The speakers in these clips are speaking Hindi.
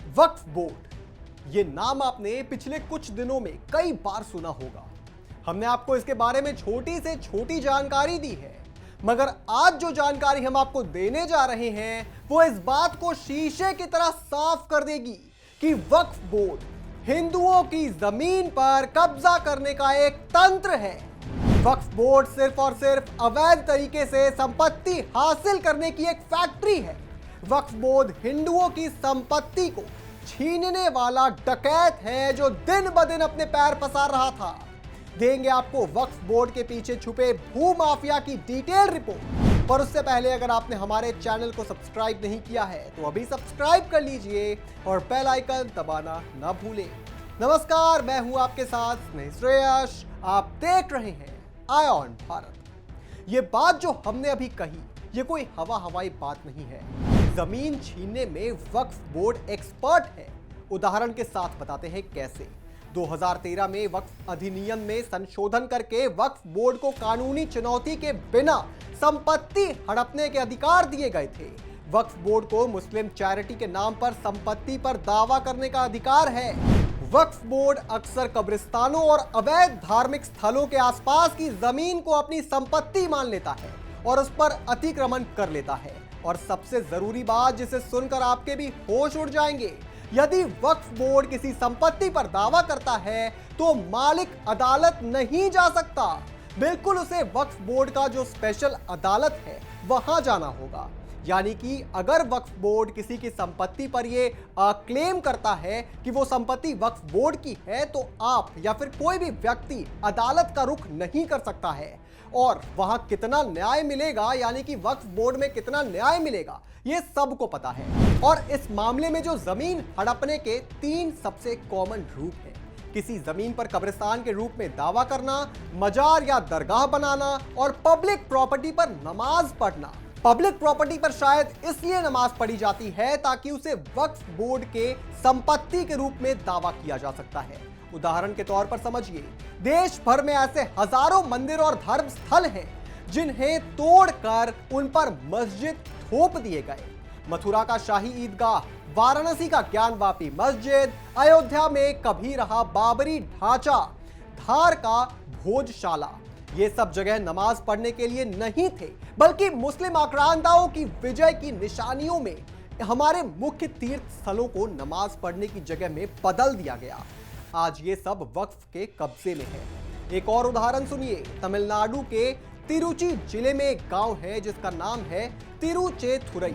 वक्फ बोर्ड, ये नाम आपने पिछले कुछ दिनों में कई बार सुना होगा। हमने आपको इसके बारे में छोटी से छोटी जानकारी दी है, मगर आज जो जानकारी हम आपको देने जा रहे हैं वो इस बात को शीशे की तरह साफ कर देगी कि वक्फ बोर्ड हिंदुओं की जमीन पर कब्जा करने का एक तंत्र है। वक्फ बोर्ड सिर्फ और सिर्फ अवैध तरीके से संपत्ति हासिल करने की एक फैक्ट्री है। वक्फ बोर्ड हिंदुओं की संपत्ति को छीनने वाला डकैत है जो दिन ब दिन अपने पैर पसार रहा था। देंगे आपको वक्फ बोर्ड के पीछे छुपे भू माफिया की डिटेल रिपोर्ट। पर उससे पहले अगर आपने हमारे चैनल को सब्सक्राइब नहीं किया है तो अभी सब्सक्राइब कर लीजिए और बेल आइकन दबाना ना भूलें। नमस्कार, मैं हूं आपके साथ स्नेह श्रेयस। आप देख रहे हैं आई ऑन भारत। ये बात जो हमने अभी कही ये कोई हवाई बात नहीं है। जमीन छीनने में वक्फ बोर्ड एक्सपर्ट है। उदाहरण के साथ बताते हैं कैसे। 2013 में वक्फ अधिनियम में संशोधन करके वक्फ बोर्ड को कानूनी चुनौती के बिना संपत्ति हड़पने के अधिकार दिए गए थे। वक्फ बोर्ड को मुस्लिम चैरिटी के नाम पर संपत्ति पर दावा करने का अधिकार है। वक्फ बोर्ड अक्सर कब्रिस्तानों और अवैध धार्मिक स्थलों के आसपास की जमीन को अपनी संपत्ति मान लेता है और उस पर अतिक्रमण कर लेता है। और सबसे जरूरी बात जिसे सुनकर आपके भी होश उड़ जाएंगे, यदि वक्फ बोर्ड किसी संपत्ति पर दावा करता है तो मालिक अदालत नहीं जा सकता। बिल्कुल उसे वक्फ बोर्ड का जो स्पेशल अदालत है वहां जाना होगा। यानी कि अगर वक्फ बोर्ड किसी की संपत्ति पर ये क्लेम करता है कि वो संपत्ति वक्फ बोर्ड की है तो आप या फिर कोई भी व्यक्ति अदालत का रुख नहीं कर सकता है। और वहां कितना न्याय मिलेगा, यानी कि वक्फ बोर्ड में कितना न्याय मिलेगा, ये सबको पता है। और इस मामले में जो जमीन हड़पने के 3 सबसे कॉमन रूप हैं। किसी जमीन पर कब्रिस्तान के रूप में दावा करना, मजार या दरगाह बनाना और पब्लिक प्रॉपर्टी पर नमाज पढ़ना। पब्लिक प्रॉपर्टी पर शायद इसलिए नमाज पढ़ी जाती है ताकि उसे वक्फ बोर्ड के संपत्ति के रूप में दावा किया जा सकता है। उदाहरण के तौर पर समझिए, देश भर में ऐसे हजारों मंदिर और धर्म स्थल हैं जिन्हें तोड़कर उन पर मस्जिद थोप दिए गए। मथुरा का शाही ईदगाह, वाराणसी का ज्ञानवापी मस्जिद, अयोध्या में कभी रहा बाबरी ढांचा, धार का भोजशाला, ये सब जगह नमाज पढ़ने के लिए नहीं थे बल्कि मुस्लिम आक्रांताओं की विजय की निशानियों में हमारे मुख्य तीर्थ स्थलों को नमाज पढ़ने की जगह में बदल दिया गया। आज ये सब वक्फ के कब्जे में है। एक और उदाहरण सुनिए। तमिलनाडु के तिरुचि जिले में एक गांव है जिसका नाम है तिरुचेथुरई।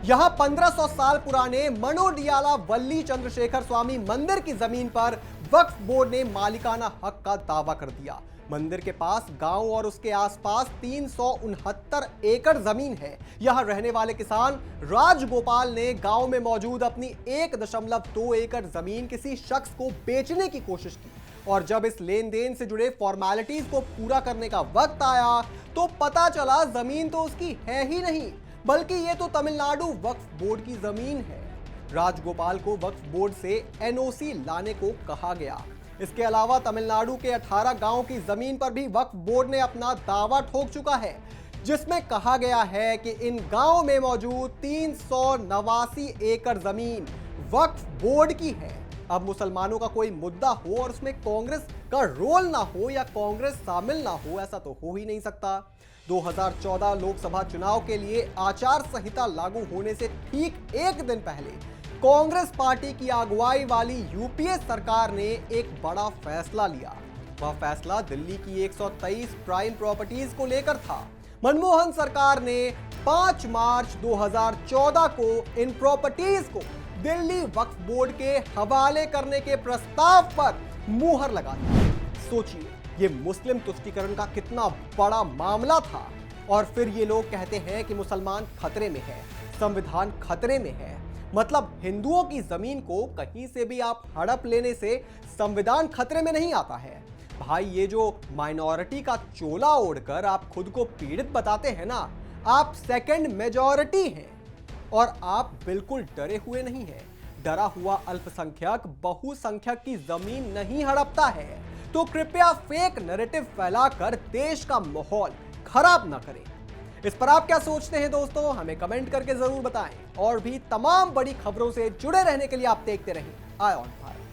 यहां 1500 साल पुराने मनोडियाला वल्ली चंद्रशेखर स्वामी मंदिर की जमीन पर वक्फ बोर्ड ने मालिकाना हक का दावा कर दिया। मंदिर के पास गांव और उसके आसपास 369 एकड़ जमीन है। यहां रहने वाले किसान राजगोपाल ने गांव में मौजूद अपनी 1.2 एकड़ जमीन किसी शख्स को बेचने की कोशिश की। और जब इस लेन देन से जुड़े फॉर्मेलिटीज को पूरा करने का वक्त आया तो पता चला जमीन तो उसकी है ही नहीं, बल्कि ये तो तमिलनाडु वक्फ बोर्ड की जमीन है। राजगोपाल को वक्फ बोर्ड से एनओसी लाने को कहा गया। इसके अलावा तमिलनाडु के 18 गांव की जमीन पर भी वक्फ बोर्ड ने अपना दावा ठोक चुका है, जिसमें कहा गया है कि इन गांवों में मौजूद 389 एकड़ जमीन वक्फ बोर्ड की है। अब मुसलमानों का कोई मुद्दा हो और उसमें कांग्रेस का रोल ना हो या कांग्रेस शामिल ना हो, ऐसा तो हो ही नहीं सकता। 2014 लोकसभा चुनाव के लिए आचार संहिता लागू होने से ठीक एक दिन पहले कांग्रेस पार्टी की अगुवाई वाली यूपीए सरकार ने एक बड़ा फैसला लिया। वह फैसला दिल्ली की 123 प्राइम प्रॉपर्टीज को लेकर था। मनमोहन सरकार ने 5 मार्च 2014 को इन प्रॉपर्टीज को दिल्ली वक्फ बोर्ड के हवाले करने के प्रस्ताव पर मुहर लगा दी। सोचिए, ये मुस्लिम तुष्टीकरण का कितना बड़ा मामला था। और फिर ये लोग कहते हैं कि मुसलमान खतरे में है, संविधान खतरे में है। मतलब हिंदुओं की जमीन को कहीं से भी आप हड़प लेने से संविधान खतरे में नहीं आता है। भाई, ये जो माइनॉरिटी का चोला ओढ़कर आप खुद को पीड़ित बताते हैं ना, आप सेकंड मेजॉरिटी हैं और आप बिल्कुल डरे हुए नहीं हैं। डरा हुआ अल्पसंख्यक बहुसंख्यक की जमीन नहीं हड़पता है। तो कृपया फेक नैरेटिव फैलाकर देश का माहौल खराब ना करें। इस पर आप क्या सोचते हैं दोस्तों, हमें कमेंट करके जरूर बताएं। और भी तमाम बड़ी खबरों से जुड़े रहने के लिए आप देखते रहिए आय ऑन भारत।